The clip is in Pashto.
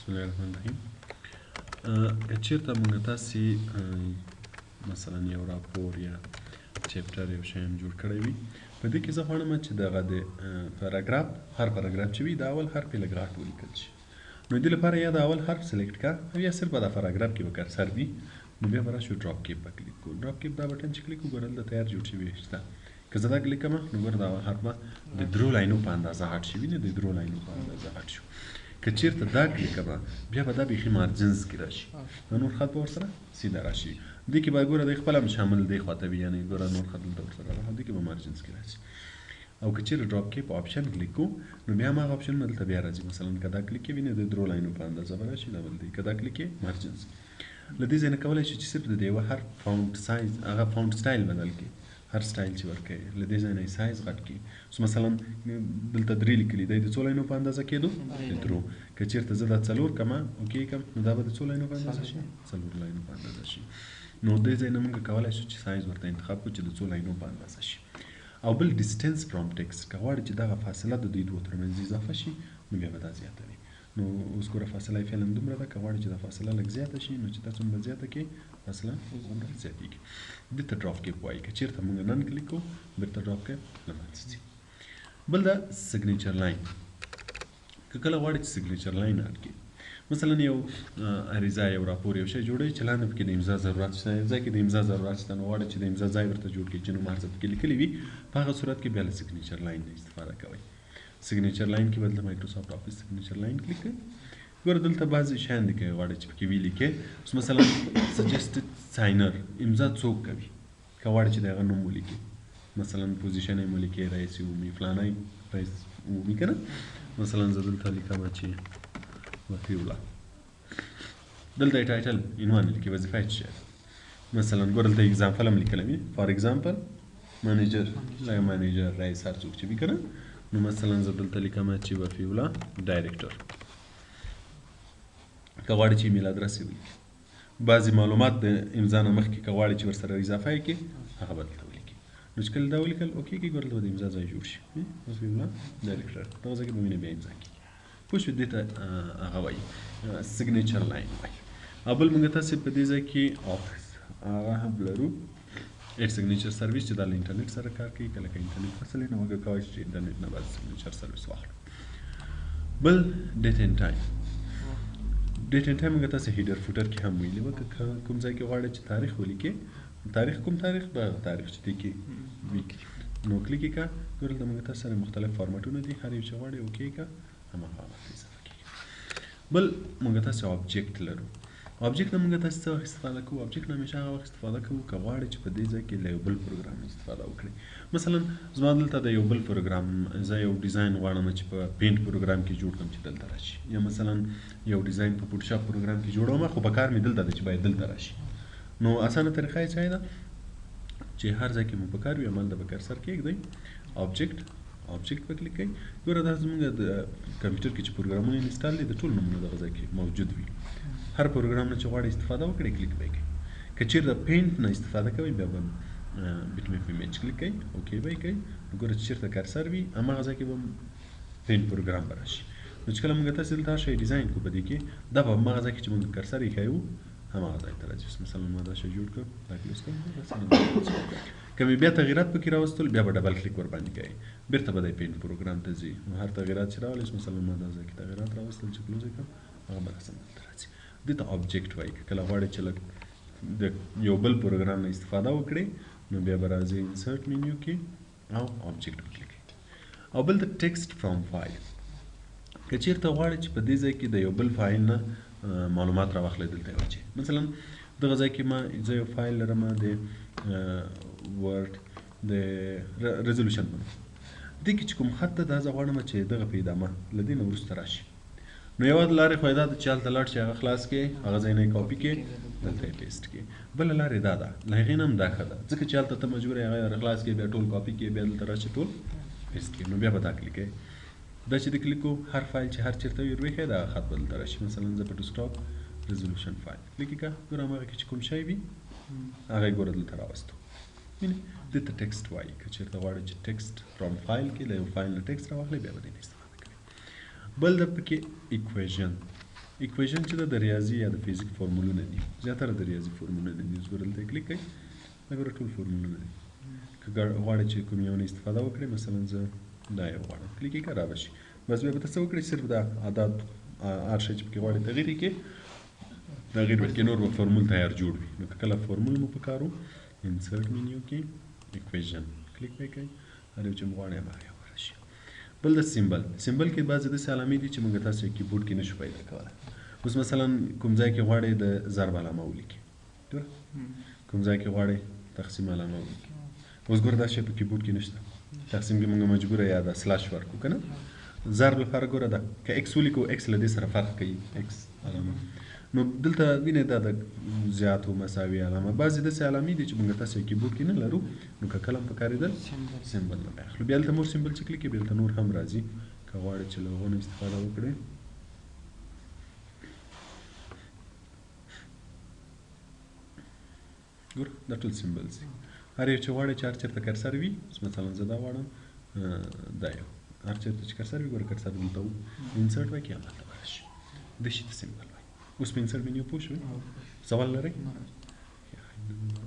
بسم الله الرحمن الرحیم. که چیرته موږ تاسې مثلا یو راپور یا چپټر یو شی هم جوړ کړی وي، په دې کې زه غواړم چې دغه د پاراګراف هر پاراګراف چې وي د اول حرف یې لږ غټ ولیکل شي. نو دې لپاره یا د اول حرف سلیکټ کړه او یا صرف دا پاراګراف کې به کرسر وي. نو بیا به راشو ډراپ کیپ به کلیک کوو. ډراپ کیپ دا بټن چې کلیک کوو ګوره دلته تیار جوړ شوي شته. که زه دا کلیک کړم نو ګوره دا اول حرف به د درو لاینو په اندازه غټ شي، وینې د درو لاینو په اندازه غټ شو. که چیرته دا کلیک کړم بیا به دا بیخي مارجنز کې راشي، نور خط به ورسره سیده راشي. دې کې به ګوره دی خپله هم شامل دی خواته وي، یعنې ګوره نور خط دلته ورسره راغلی، دې کې به مارجنز کې راشي. او که چیرې ډراپ کیپ آپشن کلیک کوو نو بیا هم هغه آپشن دلته بیا راځي. مثلا که دا کلیک وینې د درو لاینو په اندازه به راشي، دا بل دی. که دا کلیک مارجنز له دې ځای نه کولی شي چې صرف د یوه هر فاونټ سایز هغه فاونټ سټایل بدل کړي. هر سټایل چې ورکوي له دې ځای نه یې سایز غټ کړي. سو مثلا دلته درې لیکلي دی د څو لاینو په اندازه کېدو د درو. که چیرته زه دا څلور کړمه اوکې کړم نو دا به د څو لاینو په اندازه شي؟ څلور لاینو په اندازه شي. نو دې ځای نه موږ کولی شو چې سایز ورته انتخاب کړو چې د څو لاینو په اندازه شي. او بل ډسټنس فرام ټکسټ، که غواړې چې دغه فاصله د دوی دوو ترمنځ اضافه شي نو بیا به دا زیاتوي. نو اوس ګوره فاصله یې فعلا دومره ده، که غواړې چې دا فاصله لږ زیاته شي نو چې دا څومره زیاته کړې فاصله هغومره زیاتېږي. دې ته ډراپ کیپ وایي. که چېرته موږ نن کلیک کوو بېرته ډراپ کیپ له منځه ځي. بل دا سیګنیچر لاین. که کله غواړې چې سیګنیچر لاین اډ کړي، مثلا یو عریضه یو راپور یو شی جوړوي چې لاندې پکې د امضا ضرورت شته، یو ځای کې د امضا ضرورت شته، نو غواړې چې د امضا ځای ورته جوړ کړي چې نوم هر څه پکې لیکلي وي، په هغه صورت کې بیا له سیګنیچر لاین نه استفاده کوئ. سیګنیچر لاین کې به دلته مایکروسافټ افیس سیګنیچر لاین کلیک کړئ. ګوره دلته بعضې شیان دي که غواړې چې پکې ولیکې. اوس مثلا سجسټډ ساینر امضا څوک کوي، که غواړې چې د هغه نوم ولیکې، مثلا پوزیشن یې ولیکې رئیس عمومي فلانی رئیس عمومي که نه. مثلا زه دلته لیکم چې وفي الله. دلته یې ټایټل عنوان لیکي، وظیفه یې څه شی ده. مثلا ګوره دلته اګزامپل هم لیکلی وي، فار اګزامپل منیجر لکه منیجر رئیس هر څوک چې وي که نه. نو مثلا زه دلته لیکم چې وفي الله ډایرکټر. که غواړې چې ایمیل ادرس یې ولیکي، بعضې معلومات د امضا نه مخکې که غواړې چې ورسره اضافه یې کړې هغه به دلته ولیکي. نو چې کله دا ولیکل اوکې کړي ګوره دلته به د امضا ځای جوړ شي، وفي الله ډایرکټر. دغه ځای کې به وینې بیا امضا کېږي. پوه شوې؟ دې ته هغه وایي سیګنیچر لاین وایي. او بل موږ تاسې په دې ځای کې آفس هغه هم لرو ایډ سیګنیچر سرویس چې دا له انټرنیټ سره کار کوي. کله که انټرنیټ فصل یې نه وګه کولی چې انټرنیټ نه باید سیګنیچر سرویس واخلو. بل ډیټ اینډ ټایم. ډیټ اینډ ټایم موږ تاسې هیډر فوټر کې هم ویلي وه. که کوم ځای کې غواړئ چې تاریخ ولیکې، تاریخ کوم تاریخ به تاریخ چې دې کې وي نو کلیک یې کړه. ګوره دلته موږ تاسو سره مختلف فارمټونه دي، هر یو چې غواړئ اوکې یې کړه هماغه ورته اضافه کېږي. بل موږ تاسې آبجیکټ لرو. آبجیکټ نه موږ تاسې څه وخت استفاده کوو؟ آبجیکټ نه همیشه هغه وخت استفاده کوو که غواړئ چې په دې ځای کې له یو بل پروګرام استفاده وکړئ. مثلا زما دلته د یو بل پروګرام زه یو ډیزاین غواړم چې په پینټ پروګرام کې جوړ کړم چې دلته راشي، یا مثلا یو ډیزاین په فوټوشاپ پروګرام کې جوړوم خو په کار مې دلته ده چې باید دلته راشي. نو اسانه طریقه یې څه ده چې هر ځای کې مو په کار وي عمل د به کرسر کېږدئ، آبجیکټ په کلیک کوئ. ګوره دا زموږ د کمپیوټر کې چې پروګرامونه انسټال دي د ټول نومونه دغه ځای کې موجود وي. هر پروګرام نه چې غواړئ استفاده وکړئ کلیک به یې کوئ. که چېرته پینټ نه استفاده کوئ بیا به بیټ میپ ایمیج کلیک کوئ اوکې به یې کوئ. ګوره چې چېرته کرسر وي هماغه ځای کې به پینټ پروګرام به راشي. نو چې کله موږ تاسې دلته هر شی ډیزاین کړو په دې کې دا به هماغه ځای کې چې موږ کرسر ایښی وو هماغه ځای ته راځي. مثلا ما دا شی جوړ کړ دا کلوز کړم. که مې بیا تغییرات پکې راوستل بیا به ډبل کلیک ورباندې کوئ، بېرته به دی پینټ پروګرام ته ځي. نو هر تغییرات چې راولئ مثلا ما دا ځای کې تغییرات راوستل چې کلوز یې کړم هغه به رسم دلته راځي. دې ته آبجیکټ وایي. که کله غواړئ چې لږ د یو بل پروګرام نه استفاده وکړئ نو بیا به راځئ انسرټ مینیو کې او آبجیکټ په کلیک کړئ. او بل د ټیکسټ فرام فایل. که چېرته غواړئ چې په دې ځای کې د یو بل فایل نه معلومات راواخلئ دلته یې واچئ. مثلا دغه ځای کې زه یو فایل لرم د ورډ د ریزولوشن په نوم. دې کې چې کوم خط ده دا زه غواړم چې دغه په ادامه له دې نه وروسته راشي. نو یوه لارې خو یې دا ده چې هلته لاړ شي هغه خلاص کړې هغه ځای نه یې کاپي کړې دلته یې پیسټ کړې. بله لار یې دا ده له هغې نه هم دا ښه ده ځکه چې هلته ته مجبور یې هغه خلاص کړې بیا ټول کاپي کړې بیا دلته راشي ټول پیسټ کړې. نو بیا به دا کلیک کوې. دا چې د کلیک کوو هر فایل چې هر چېرته وي ور وښیې دغه خط به دلته راشي. مثلا زه په ډیسکټاپ ریزولوشن فایل کلیک یې کړه. ګوره هماغه کې چې کوم شی وي هغه یې ګوره دلته راوستو. وینې دې ته ټکسټ وایي. که چېرته غواړئ چې ټکسټ فرام فایل کې له یو فایل نه ټکسټ راواخلئ بیا به دې نه استفاده کوئ. بل د پکې ایکویژن. ایکویشن چې د ریاضي یا د فزیک فورمولونه دي زیاتره د ریاضي فورمولونه دي اوس ګوره دلته کلیک کوئ دا ګوره ټول فورمولونه دي که غواړئ چې کوم یو نه استفاده وکړئ مثلا زه دا یو غواړم کلیک یې کړه را به شي بس بیا به ته څه وکړئ صرف دا عدد هر شی چې پکې غواړئ تغییر یې کړئ تغییر به کړئ نور به فورمول تیار جوړ وي نو که کله فورمول مو په کار و انسرټ منیو کې ایکویشن کلیک به یې کوئ هر یو چې مو غواړئ هماغه یو راشي بل د سیمبل کې بعضې داسې علامې دي چې موږ تاسو یې کیبورډ کې نشو پیدا کولی اوس مثلا کوم ځای کې غواړئ د ضرب علامه ولیکئ کوم ځای کې غواړئ تقسیم علامه ولیکئ اوس ګوره دا شی په کیبورډ کې نشته تقسیم کې موږ مجبوره یا د سلاش ورکو که نه ضرب لپاره ګوره ده که ایکس ولیکو ایکس له دې سره فرق کوي ایکس علامه نو دلته وینئ دا د زیاتو مساوي علامه بعضې داسې علامې دي چې موږ تاسو یې کیبورډ کې نه لرو نو که کله هم پکارېدل سیمبل نه اخلو بیا دلته مور سیمبل چې کلیک کړئ بیا دلته نور هم راځي که غواړئ چې له هغو نه استفاده وکړئ ګوره دا ټول سیمبلز دي هر یو چې غواړئ چې هر چېرته کرسر وي مثلا زه دا غواړم دا یو هر چېرته چې کرسر وي ګوره کرسر دلته انسرټ وایي که همالته ورشي دې شي ته سیمبل وایي اوس په انسرټ منیو پوه شوئ سوال لرئ